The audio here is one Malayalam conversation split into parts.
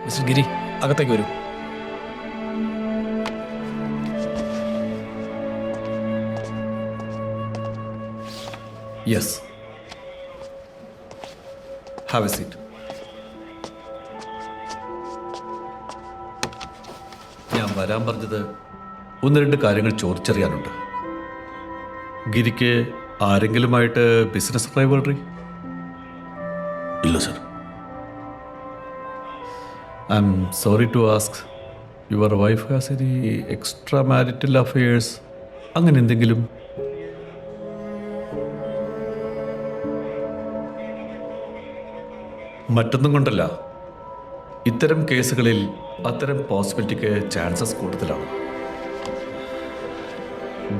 മിസ്റ്റർ ഗിരി, അകത്തേക്ക് വരൂ. Yes, have a seat. ഞാൻ വരാൻ പറഞ്ഞത് ഒന്ന് രണ്ട് കാര്യങ്ങൾ ചോദിച്ചറിയാനുണ്ട്. ഗിരിക്ക് ആരെങ്കിലുമായിട്ട് ബിസിനസ് റൈവൽറി? ഇല്ല sir. I am sorry to ask, your wife has any extra marital affairs, അങ്ങനെ എന്തെങ്കിലും? മറ്റൊന്നും കൊണ്ടല്ല, ഇത്തരം കേസുകളിൽ അത്തരം പോസിബിലിറ്റിക്ക് ചാൻസസ് കൂടുതലാണ്.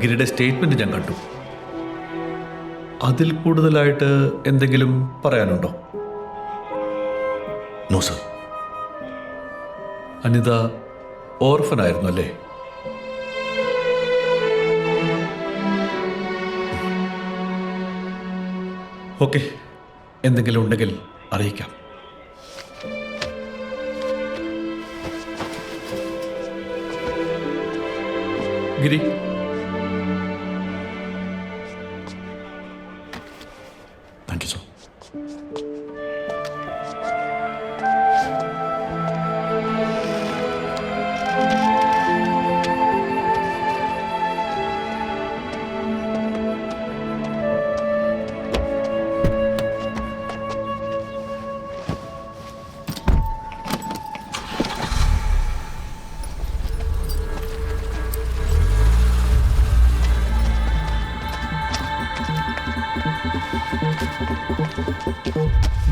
ഗിരിയുടെ സ്റ്റേറ്റ്മെന്റ് ഞാൻ കണ്ടു. അതിൽ കൂടുതലായിട്ട് എന്തെങ്കിലും പറയാനുണ്ടോ? No sir. അനിത ഓർഫൻ ആയിരുന്നു അല്ലേ? ഓക്കെ, എന്തെങ്കിലും ഉണ്ടെങ്കിൽ അറിയിക്കാം. ഗിരി, താങ്ക് യു സർ.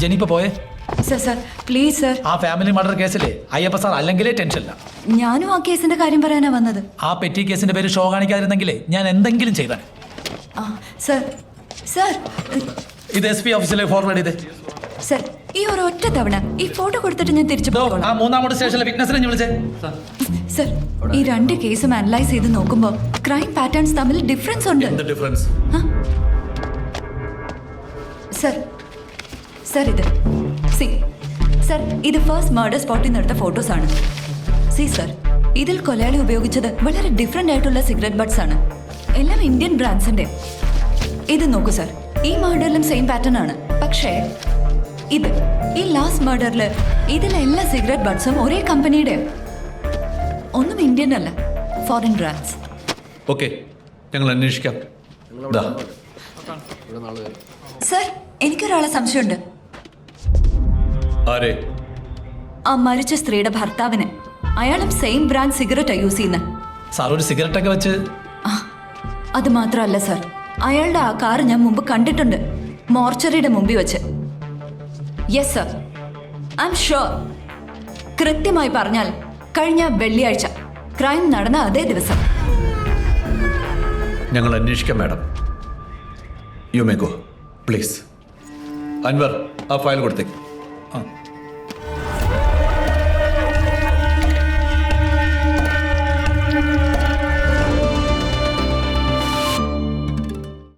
ജെനി ഇപ്പൊ പോയേ? Sir please sir. ആ ഫാമിലി മർഡർ കേസിലെ അയ്യപ്പ സാർ അല്ലെങ്കിലേ ടെൻഷനില്ല. ഞാനും ആ കേസിന്റെ കാര്യം പറയാനാ വന്നത്. ആ പെറ്റി കേസിന്റെ പേര് ഷോ കാണിക്കാതിരുന്നെങ്കിലേ ഞാൻ എന്തെങ്കിലും ചെയ്താൽ. സർ സർ ഇത് SP ഓഫീസിലേക്ക് ഫോർവേഡ് ചെയ്തേ. സർ, ഈ ഒരു ഒറ്റ തവണ ഈ ഫോട്ടോ കൊടുത്തിട്ട് ഞാൻ തിരിച്ചു ആ പോയിക്കോളാം. മൂന്നാമത്തെ സ്റ്റേഷനിലെ വിറ്റ്നസിനെ വിളിച്ചേ. സർ, ഈ രണ്ട് കേസും അനലൈസ് ചെയ്ത് നോക്കുമ്പോൾ ക്രൈം പാറ്റേൺസ് തമ്മിൽ ഡിഫറൻസ് ഉണ്ട്. എന്ത് ഡിഫറൻസ്? സർ സർ ഇത് സി സർ, ഇത് ഫസ്റ്റ് മർഡർ സ്പോട്ടിൽ നിന്ന് എടുത്ത ഫോട്ടോസ് ആണ്. സി സർ, ഇതിൽ കൊലയാളി ഉപയോഗിച്ചത് വളരെ ഡിഫറെന്റ് ആയിട്ടുള്ള സിഗരറ്റ് ബഡ്സ് ആണ്. എല്ലാം ഇന്ത്യൻ ബ്രാൻഡ്സിന്റെ. ഇത് നോക്കൂ സർ, ഈ മർഡറിലും സെയിം പാറ്റേൺ ആണ്. പക്ഷേ ഇത് ഈ ലാസ്റ്റ് മർഡറിൽ ഇതിലെ എല്ലാ സിഗരറ്റ് ബഡ്സും ഒരേ കമ്പനിയുടെ. ഒന്നും ഇന്ത്യൻ അല്ല, ഫോറിൻ ബ്രാൻഡ്സ്. ഓക്കെ, ഞങ്ങൾ അന്വേഷിക്കാം. ദാ. സർ, എനിക്കൊരാളെ സംശയമുണ്ട്. ആരെ? ആ മരിച്ച സ്ത്രീയുടെ ഭർത്താവിന്. അയാളും സെയിം ബ്രാൻഡ് സിഗരറ്റാണ് യൂസ് ചെയ്യുന്നത്. സാർ ഒരു സിഗരറ്റ് ഒക്കെ വെച്ച്. അത് മാത്രമല്ല സർ, അയാളുടെ ആ കാർ ഞാൻ മുമ്പ് കണ്ടിട്ടുണ്ട്, മോർച്ചറിയുടെ മുമ്പിൽ വെച്ച്. Yes sir, I am sure. കൃത്യമായി പറഞ്ഞാൽ കഴിഞ്ഞ വെള്ളിയാഴ്ച ക്രൈം നടന്ന അതേ ദിവസം. ഞങ്ങൾ അന്വേഷിക്കാം madam. You may go please. Anwar, ആ ഫയൽ കൊടുത്തേക്ക്.